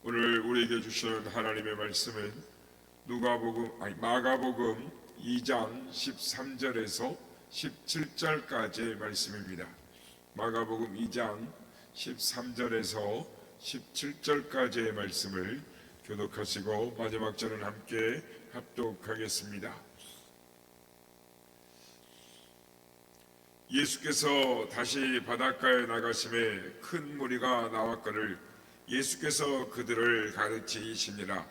오늘 우리에게 주시는 하나님의 말씀은 마가복음 2장 13절에서 17절까지의 말씀입니다. 마가복음 2장 13절에서 17절까지의 말씀을 교독하시고 마지막 절은 함께 합독하겠습니다. 예수께서 다시 바닷가에 나가심에 큰 무리가 나왔거늘 예수께서 그들을 가르치시니라.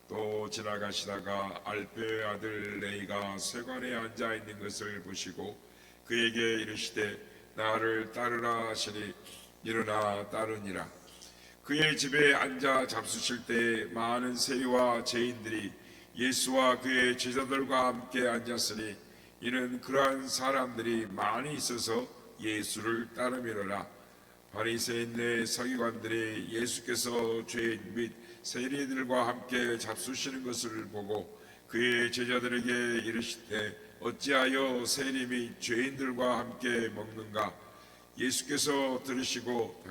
또 지나가시다가 알페의 아들 레이가 쇠관에 앉아 있는 것을 보시고 그에게 이르시되 나를 따르라 하시니 일어나 따르니라. 그의 집에 앉아 잡수실 때 많은 세리와 죄인들이 예수와 그의 제자들과 함께 앉았으니 이는 그러한 사람들이 많이 있어서 예수를 따르미로라. 바리새인의 서기관들이 예수께서 죄인 및 세리들과 함께 잡수시는 것을 보고 그의 제자들에게 이르시되 어찌하여 세리 및 죄인들과 함께 먹는가? 예수께서 들으시고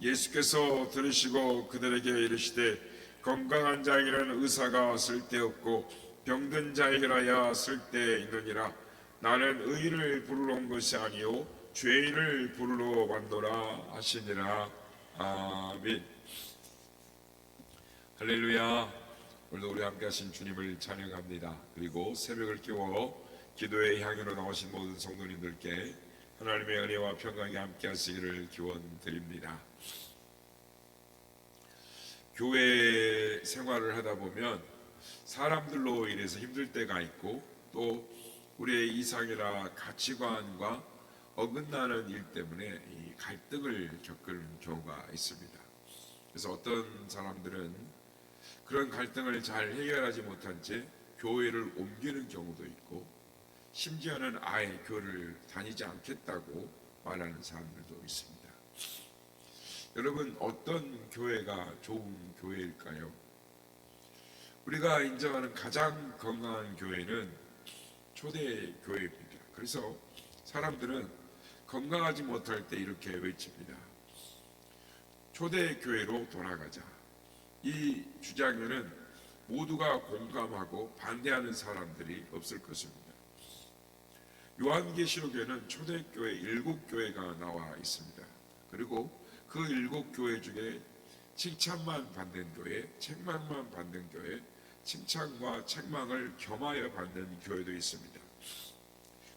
예수께서 들으시고 그들에게 이르시되 건강한 자에게는 의사가 쓸데없고 병든 자에게라야 쓸데있느니라. 나는 의인을 부르러 온 것이 아니요 죄인을 부르러 왔노라 하시니라. 아멘. 할렐루야. 오늘도 우리 함께 하신 주님을 찬양합니다. 그리고 새벽을 깨워 기도의 향유로 나오신 모든 성도님들께 하나님의 은혜와 평강이 함께 하시기를 기원드립니다. 교회 생활을 하다 보면 사람들로 인해서 힘들 때가 있고 또 우리의 이상이나 가치관과 어긋나는 일 때문에 이 갈등을 겪는 경우가 있습니다. 그래서 어떤 사람들은 그런 갈등을 잘 해결하지 못한 채 교회를 옮기는 경우도 있고 심지어는 아예 교회를 다니지 않겠다고 말하는 사람들도 있습니다. 여러분, 어떤 교회가 좋은 교회일까요? 우리가 인정하는 가장 건강한 교회는 초대 교회입니다. 그래서 사람들은 건강하지 못할 때 이렇게 외칩니다. 초대 교회로 돌아가자. 이 주장에는 모두가 공감하고 반대하는 사람들이 없을 것입니다. 요한계시록에는 초대교회 7교회가 나와 있습니다. 그리고 그 7교회 중에 칭찬만 받는 교회, 책망만 받는 교회, 칭찬과 책망을 겸하여 받는 교회도 있습니다.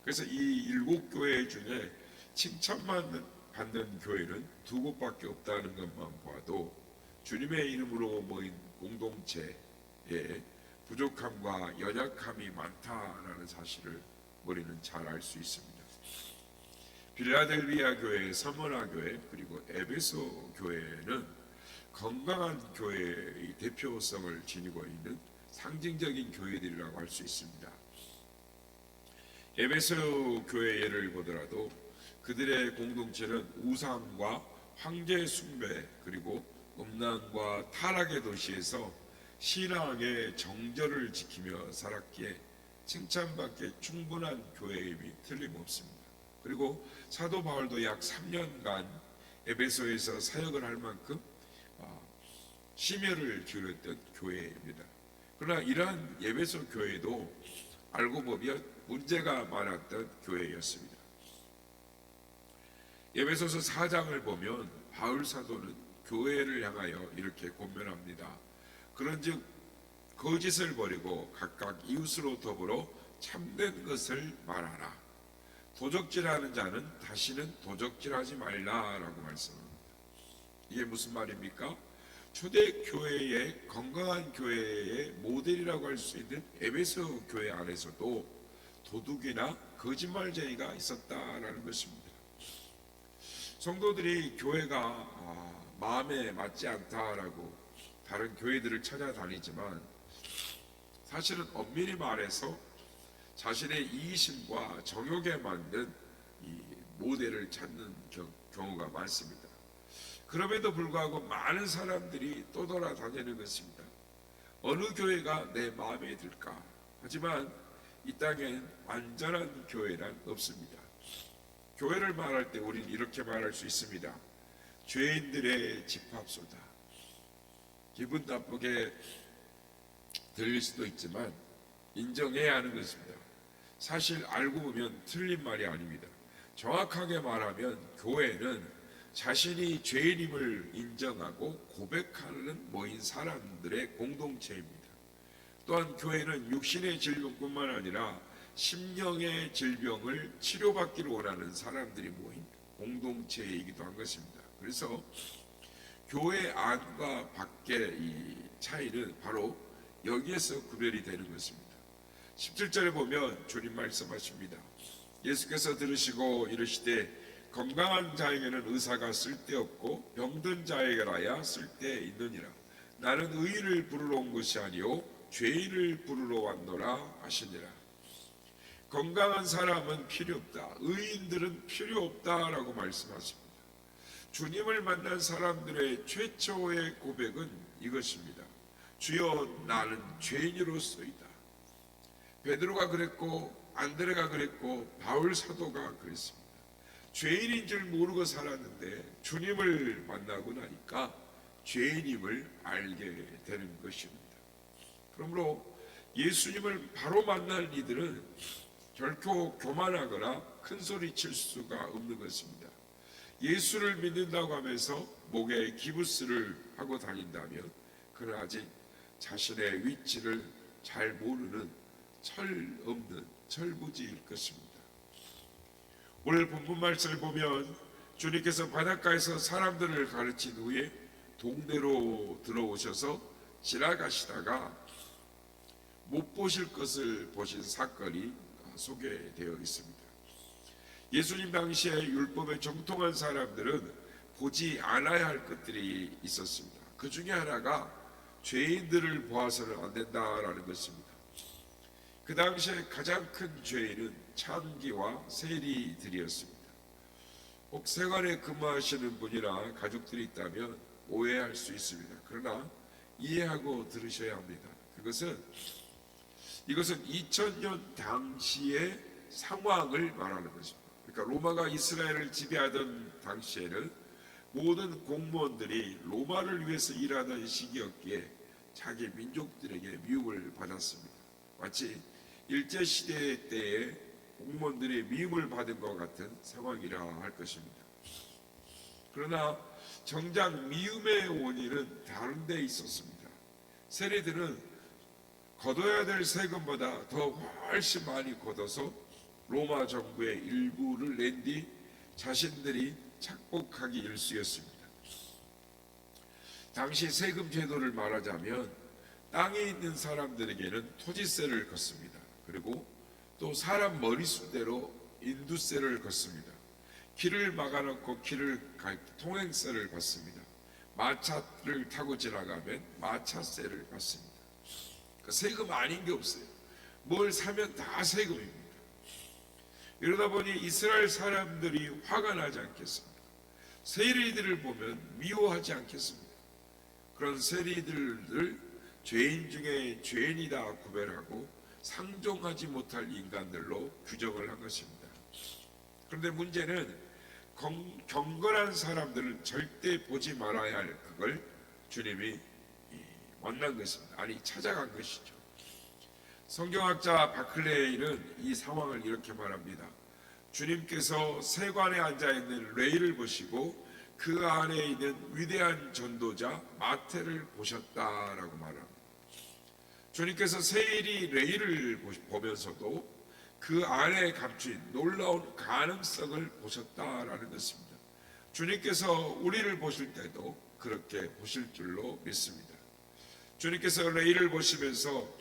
그래서 이 7교회 중에 칭찬만 받는 교회는 2곳밖에 없다는 것만 봐도 주님의 이름으로 모인 공동체에 부족함과 연약함이 많다라는 사실을 우리는 잘 알 수 있습니다. 빌라델비아 교회, 서머나 교회, 그리고 에베소 교회는 건강한 교회의 대표성을 지니고 있는 상징적인 교회들이라고 할 수 있습니다. 에베소 교회 예를 보더라도 그들의 공동체는 우상과 황제 숭배 그리고 음란과 타락의 도시에서 신앙의 정절을 지키며 살았기에 칭찬받기에 충분한 교회임이 틀림없습니다. 그리고 사도 바울도 약 3년간 에베소에서 사역을 할 만큼 심혈을 기울였던 교회입니다. 그러나 이러한 에베소 교회도 알고 보면 문제가 많았던 교회였습니다. 에베소서 4장을 보면 바울 사도는 교회를 향하여 이렇게 권면합니다. 그런즉 거짓을 버리고 각각 이웃으로 더불어 참된 것을 말하라. 도적질하는 자는 다시는 도적질하지 말라라고 말씀합니다. 이게 무슨 말입니까? 초대교회의 건강한 교회의 모델이라고 할 수 있는 에베소 교회 안에서도 도둑이나 거짓말쟁이가 있었다라는 것입니다. 성도들이 교회가 마음에 맞지 않다라고 다른 교회들을 찾아다니지만 사실은 엄밀히 말해서 자신의 이기심과 정욕에 맞는 이 모델을 찾는 경우가 많습니다. 그럼에도 불구하고 많은 사람들이 떠돌아다니는 것입니다. 어느 교회가 내 마음에 들까? 하지만 이 땅엔 완전한 교회란 없습니다. 교회를 말할 때 우리는 이렇게 말할 수 있습니다. 죄인들의 집합소다. 기분 나쁘게 들릴 수도 있지만 인정해야 하는 것입니다. 사실 알고 보면 틀린 말이 아닙니다. 정확하게 말하면 교회는 자신이 죄인임을 인정하고 고백하는 모인 사람들의 공동체입니다. 또한 교회는 육신의 질병뿐만 아니라 심령의 질병을 치료받기를 원하는 사람들이 모인 공동체이기도 한 것입니다. 그래서 교회 안과 밖의 이 차이는 바로 여기에서 구별이 되는 것입니다. 17절에 보면 주님 말씀하십니다. 예수께서 들으시고 이르시되 건강한 자에게는 의사가 쓸데없고 병든 자에게라야 쓸데있느니라. 나는 의인을 부르러 온 것이 아니요 죄인을 부르러 왔노라 하시니라. 건강한 사람은 필요 없다, 의인들은 필요 없다라고 말씀하십니다. 주님을 만난 사람들의 최초의 고백은 이것입니다. 주여 나는 죄인으로서이다. 베드로가 그랬고 안드레가 그랬고 바울 사도가 그랬습니다. 죄인인 줄 모르고 살았는데 주님을 만나고 나니까 죄인임을 알게 되는 것입니다. 그러므로 예수님을 바로 만날 이들은 결코 교만하거나 큰 소리 칠 수가 없는 것입니다. 예수를 믿는다고 하면서 목에 기부스를 하고 다닌다면 그는 아직 자신의 위치를 잘 모르는 철없는 철부지일 것입니다. 오늘 본문 말씀을 보면 주님께서 바닷가에서 사람들을 가르친 후에 동네로 들어오셔서 지나가시다가 못 보실 것을 보신 사건이 소개되어 있습니다. 예수님 당시에 율법에 정통한 사람들은 보지 않아야 할 것들이 있었습니다. 그 중에 하나가 죄인들을 보아서는 안 된다라는 것입니다. 그 당시에 가장 큰 죄인은 참기와 세리들이었습니다. 혹 세관에 근무하시는 분이나 가족들이 있다면 오해할 수 있습니다. 그러나 이해하고 들으셔야 합니다. 이것은 2000년 당시의 상황을 말하는 것입니다. 그러니까 로마가 이스라엘을 지배하던 당시에는 모든 공무원들이 로마를 위해서 일하던 시기였기에 자기 민족들에게 미움을 받았습니다. 마치 일제시대 때에 공무원들이 미움을 받은 것 같은 상황이라 할 것입니다. 그러나 정작 미움의 원인은 다른 데 있었습니다. 세리들은 걷어야 될 세금보다 더 훨씬 많이 걷어서 로마 정부의 일부를 낸 뒤 자신들이 착복하기 일쑤였습니다. 당시 세금 제도를 말하자면 땅에 있는 사람들에게는 토지세를 걷습니다. 그리고 또 사람 머릿수대로 인두세를 걷습니다. 길을 막아놓고 길을 갈 때 통행세를 받습니다. 마차를 타고 지나가면 마차세를 받습니다. 그러니까 세금 아닌 게 없어요. 뭘 사면 다 세금입니다. 이러다 보니 이스라엘 사람들이 화가 나지 않겠습니까? 세리들을 보면 미워하지 않겠습니까? 그런 세리들을 죄인 중에 죄인이다 구별하고 상종하지 못할 인간들로 규정을 한 것입니다. 그런데 문제는 경건한 사람들은 절대 보지 말아야 할 그걸 주님이 만난 것입니다. 아니 찾아간 것이죠. 성경학자 바클레이는 이 상황을 이렇게 말합니다. 주님께서 세관에 앉아있는 레이를 보시고 그 안에 있는 위대한 전도자 마태를 보셨다라고 말합니다. 주님께서 세일이 레이를 보면서도 그 안에 감춘 놀라운 가능성을 보셨다라는 것입니다. 주님께서 우리를 보실 때도 그렇게 보실 줄로 믿습니다. 주님께서 레이를 보시면서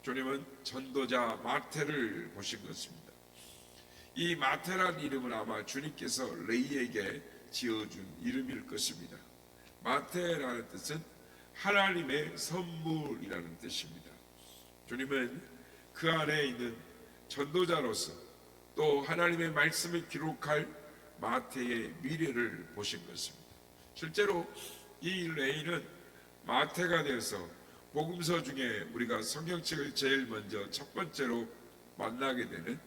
주님은 전도자 마태를 보신 것입니다. 이 마태란 이름은 아마 주님께서 레이에게 지어준 이름일 것입니다. 마태라는 뜻은 하나님의 선물이라는 뜻입니다. 주님은 그 안에 있는 전도자로서 또 하나님의 말씀을 기록할 마태의 미래를 보신 것입니다. 실제로 이 레이는 마태가 되어서 복음서 중에 우리가 성경책을 제일 먼저 첫 번째로 만나게 되는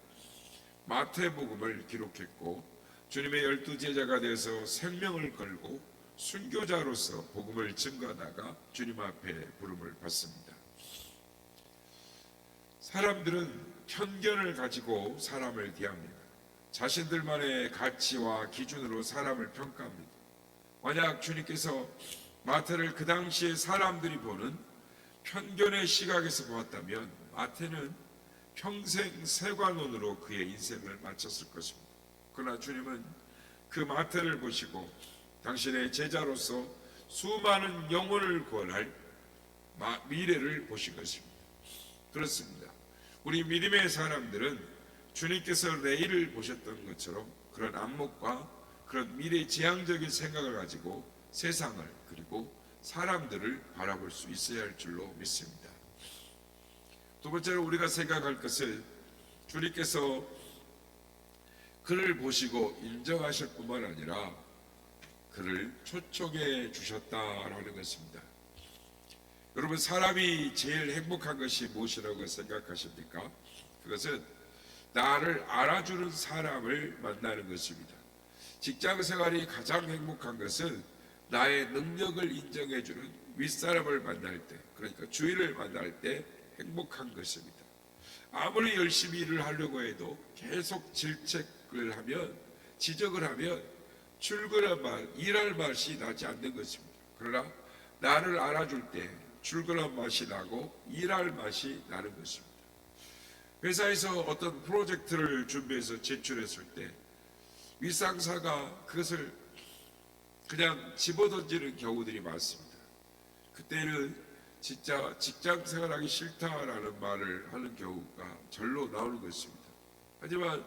마태복음을 기록했고 주님의 12 제자가 되어서 생명을 걸고 순교자로서 복음을 증거하다가 주님 앞에 부름을 받습니다. 사람들은 편견을 가지고 사람을 대합니다. 자신들만의 가치와 기준으로 사람을 평가합니다. 만약 주님께서 마태를 그 당시에 사람들이 보는 편견의 시각에서 보았다면 마태는 평생 세관원으로 그의 인생을 마쳤을 것입니다. 그러나 주님은 그 마태를 보시고 당신의 제자로서 수많은 영혼을 구원할 미래를 보신 것입니다. 그렇습니다. 우리 믿음의 사람들은 주님께서 내일을 보셨던 것처럼 그런 안목과 그런 미래지향적인 생각을 가지고 세상을 그리고 사람들을 바라볼 수 있어야 할 줄로 믿습니다. 두 번째로 우리가 생각할 것은 주님께서 그를 보시고 인정하실 뿐만 아니라 그를 초청해 주셨다라는 것입니다. 여러분, 사람이 제일 행복한 것이 무엇이라고 생각하십니까? 그것은 나를 알아주는 사람을 만나는 것입니다. 직장 생활이 가장 행복한 것은 나의 능력을 인정해주는 윗사람을 만날 때, 그러니까 주인을 만날 때 행복한 것입니다. 아무리 열심히 일을 하려고 해도 계속 질책을 하면, 지적을 하면 일할 맛이 나지 않는 것입니다. 그러나 나를 알아줄 때 출근한 맛이 나고 일할 맛이 나는 것입니다. 회사에서 어떤 프로젝트를 준비해서 제출했을 때 윗상사가 그것을 그냥 집어던지는 경우들이 많습니다. 그때는 진짜 직장 생활하기 싫다라는 말을 하는 경우가 절로 나오는 것입니다. 하지만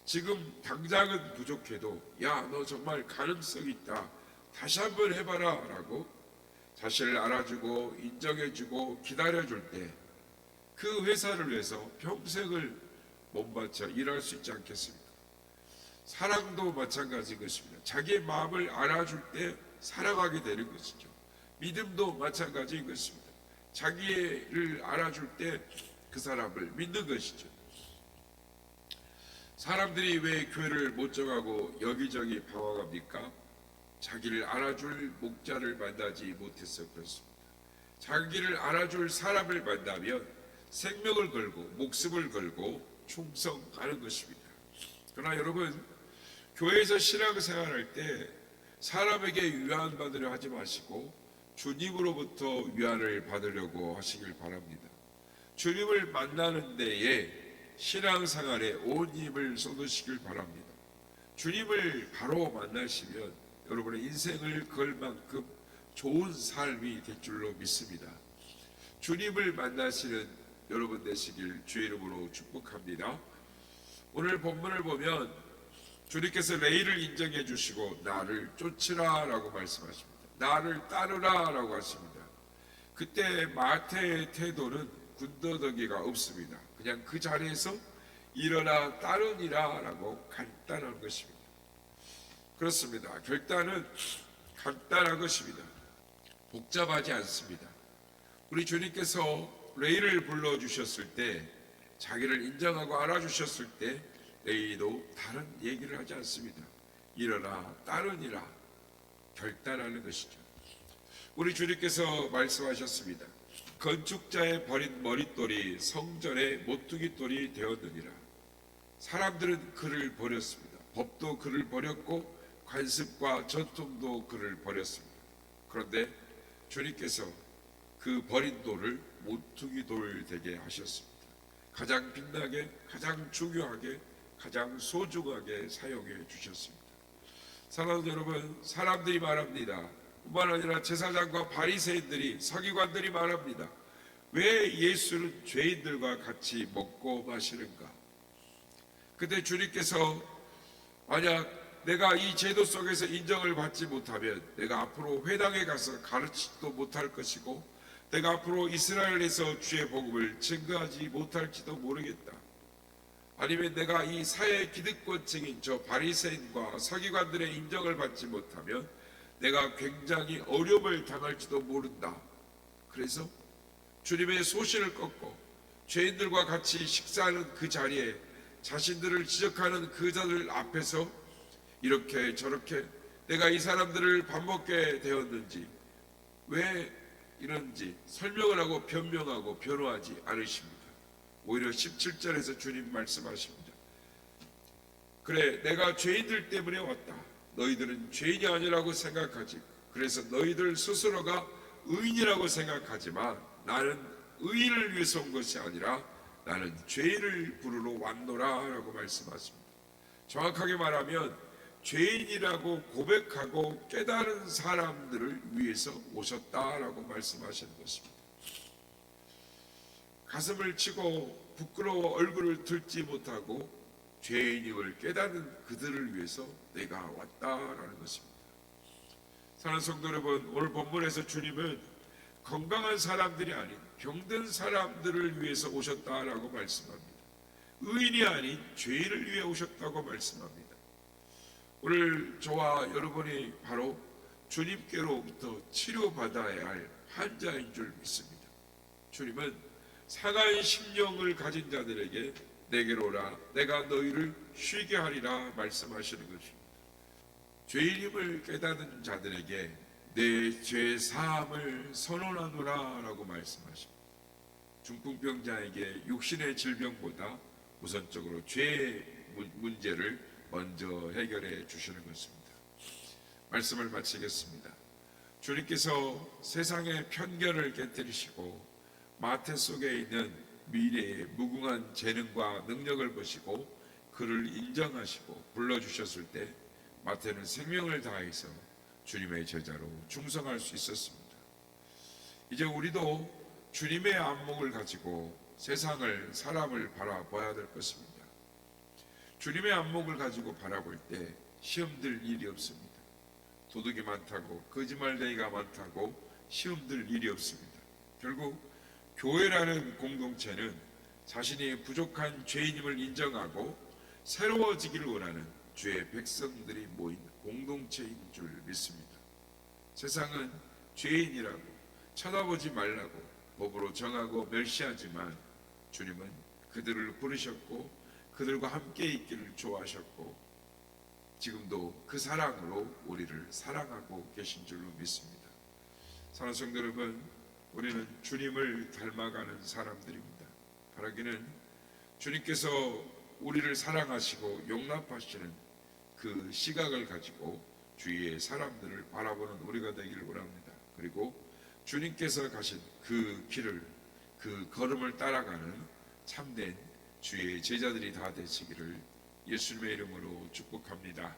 지금 당장은 부족해도 야, 너 정말 가능성 있다, 다시 한번 해봐라 라고 자신을 알아주고 인정해주고 기다려줄 때 그 회사를 위해서 평생을 몸바쳐 일할 수 있지 않겠습니까? 사랑도 마찬가지인 것입니다. 자기의 마음을 알아줄 때 사랑하게 되는 것이죠. 믿음도 마찬가지인 것입니다. 자기를 알아줄 때 그 사람을 믿는 것이죠. 사람들이 왜 교회를 못 정하고 여기저기 방황합니까? 자기를 알아줄 목자를 만나지 못해서 그렇습니다. 자기를 알아줄 사람을 만나면 생명을 걸고 목숨을 걸고 충성하는 것입니다. 그러나 여러분, 교회에서 신앙생활할 때 사람에게 위안 받으려 하지 마시고 주님으로부터 위안을 받으려고 하시길 바랍니다. 주님을 만나는 데에 신앙생활에 온 힘을 쏟으시길 바랍니다. 주님을 바로 만나시면 여러분의 인생을 걸 만큼 좋은 삶이 될 줄로 믿습니다. 주님을 만나시는 여러분 되시길 주의 이름으로 축복합니다. 오늘 본문을 보면 주님께서 내일을 인정해 주시고 나를 쫓으라 라고 말씀하십니다. 나를 따르라 라고 하십니다. 그때 마태의 태도는 군더더기가 없습니다. 그냥 그 자리에서 일어나 따르니라 라고 간단한 것입니다. 그렇습니다. 결단은 간단한 것입니다. 복잡하지 않습니다. 우리 주님께서 레이를 불러주셨을 때, 자기를 인정하고 알아주셨을 때 레이도 다른 얘기를 하지 않습니다. 일어나 따르니라, 결단하는 것이죠. 우리 주님께서 말씀하셨습니다. 건축자의 버린 머릿돌이 성전의 모퉁이돌이 되었느니라. 사람들은 그를 버렸습니다. 법도 그를 버렸고 관습과 전통도 그를 버렸습니다. 그런데 주님께서 그 버린 돌을 모퉁이돌 되게 하셨습니다. 가장 빛나게, 가장 중요하게, 가장 소중하게 사용해 주셨습니다. 사랑하는 여러분, 사람들이 말합니다. 뿐만 아니라 제사장과 바리새인들이, 서기관들이 말합니다. 왜 예수는 죄인들과 같이 먹고 마시는가? 그때 주님께서 만약 내가 이 제도 속에서 인정을 받지 못하면 내가 앞으로 회당에 가서 가르치지도 못할 것이고 내가 앞으로 이스라엘에서 주의 복음을 증거하지 못할지도 모르겠다. 아니면 내가 이 사회 기득권층인 저 바리새인과 서기관들의 인정을 받지 못하면 내가 굉장히 어려움을 당할지도 모른다. 그래서 주님의 소신을 꺾고 죄인들과 같이 식사하는 그 자리에 자신들을 지적하는 그 자들 앞에서 이렇게 저렇게 내가 이 사람들을 밥 먹게 되었는지, 왜 이런지 설명을 하고 변명하고 변호하지 않으십니다. 오히려 17절에서 주님 말씀하십니다. 그래, 내가 죄인들 때문에 왔다. 너희들은 죄인이 아니라고 생각하지. 그래서 너희들 스스로가 의인이라고 생각하지만 나는 의인을 위해서 온 것이 아니라 나는 죄인을 부르러 왔노라 라고 말씀하십니다. 정확하게 말하면 죄인이라고 고백하고 깨달은 사람들을 위해서 오셨다라고 말씀하시는 것입니다. 가슴을 치고 부끄러워 얼굴을 들지 못하고 죄인임을 깨닫는 그들을 위해서 내가 왔다라는 것입니다. 사랑하는 성도 여러분, 오늘 본문에서 주님은 건강한 사람들이 아닌 병든 사람들을 위해서 오셨다라고 말씀합니다. 의인이 아닌 죄인을 위해 오셨다고 말씀합니다. 오늘 저와 여러분이 바로 주님께로부터 치료받아야 할 환자인 줄 믿습니다. 주님은 상한 심령을 가진 자들에게 내게로 오라, 내가 너희를 쉬게 하리라 말씀하시는 것입니다. 죄인임을 깨닫는 자들에게 내 죄 사함을 선언하노라 라고 말씀하십니다. 중풍병자에게 육신의 질병보다 우선적으로 죄의 문제를 먼저 해결해 주시는 것입니다. 말씀을 마치겠습니다. 주님께서 세상의 편견을 깨뜨리시고 마태 속에 있는 미래의 무궁한 재능과 능력을 보시고 그를 인정하시고 불러주셨을 때 마태는 생명을 다해서 주님의 제자로 충성할 수 있었습니다. 이제 우리도 주님의 안목을 가지고 세상을, 사람을 바라봐야 될 것입니다. 주님의 안목을 가지고 바라볼 때 시험들 일이 없습니다. 도둑이 많다고, 거짓말쟁이가 많다고 시험들 일이 없습니다. 결국 교회라는 공동체는 자신이 부족한 죄인임을 인정하고 새로워지기를 원하는 주의 백성들이 모인 공동체인 줄 믿습니다. 세상은 죄인이라고 쳐다보지 말라고 법으로 정하고 멸시하지만 주님은 그들을 부르셨고 그들과 함께 있기를 좋아하셨고 지금도 그 사랑으로 우리를 사랑하고 계신 줄로 믿습니다. 사랑하는 성도 여러분, 우리는 주님을 닮아가는 사람들입니다. 바라기는 주님께서 우리를 사랑하시고 용납하시는 그 시각을 가지고 주위의 사람들을 바라보는 우리가 되기를 원합니다. 그리고 주님께서 가신 그 길을, 그 걸음을 따라가는 참된 주의 제자들이 다 되시기를 예수님의 이름으로 축복합니다.